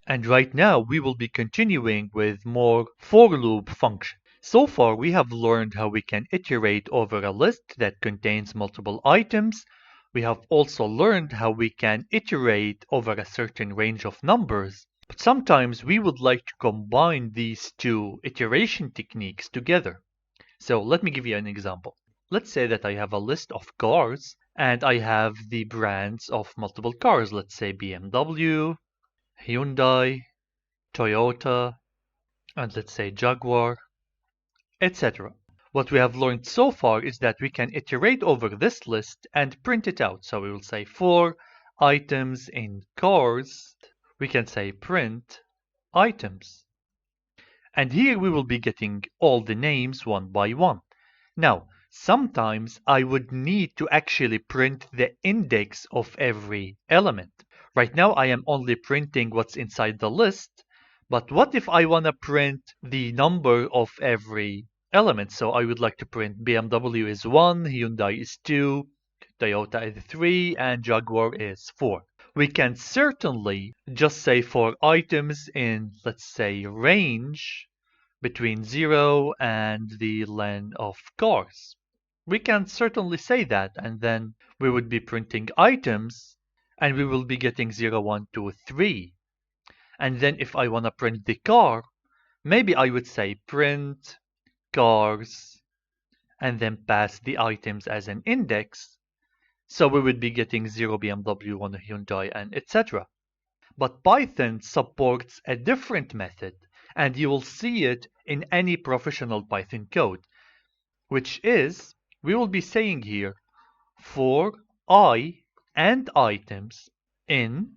And right now we will be continuing with more for loop function. So far we have learned how we can iterate over a list that contains multiple items. We have also learned how we can iterate over a certain range of numbers. But sometimes we would like to combine these two iteration techniques together. So let me give you an example. Let's say that I have a list of cars and I have the brands of multiple cars. Let's say BMW, Hyundai, Toyota, and let's say Jaguar, etc. What we have learned so far is that we can iterate over this list and print it out. So we will say for items in cars, we can say print items. And here we will be getting all the names one by one. Now, sometimes I would need to actually print the index of every element. Right now I am only printing what's inside the list, but what if I want to print the number of every element? So I would like to print BMW is 1, Hyundai is 2, Toyota is 3, and Jaguar is 4. We can certainly just say for items in, let's say, range between 0 and the len of cars. We can certainly say that, and then we would be printing items, and we will be getting 0, 1, 2, 3. And then if I want to print the car, maybe I would say print cars, and then pass the items as an index. So we would be getting 0 BMW, 1 Hyundai, and etc. But Python supports a different method, and you will see it in any professional Python code, which is, we will be saying here, for I and items in,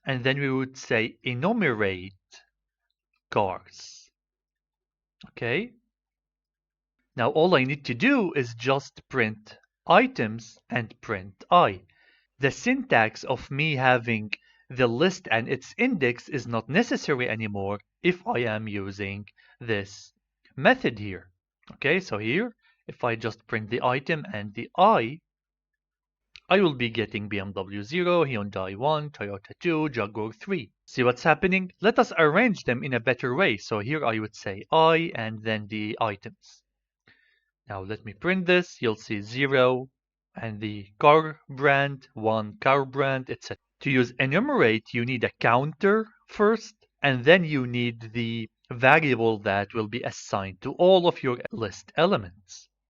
and then we would say enumerate cars. Okay? Now all I need to do is just print items and print I. The syntax of me having the list and its index is not necessary anymore if I am using this method here. Okay, so here, if I just print the item and the I will be getting BMW 0, Hyundai 1, Toyota 2, Jaguar 3. See what's happening? Let us arrange them in a better way. So here I would say I and then the items. Now let me print this. You'll see 0 and the car brand, 1 car brand, etc. To use enumerate, you need a counter first, and then you need the variable that will be assigned to all of your list elements.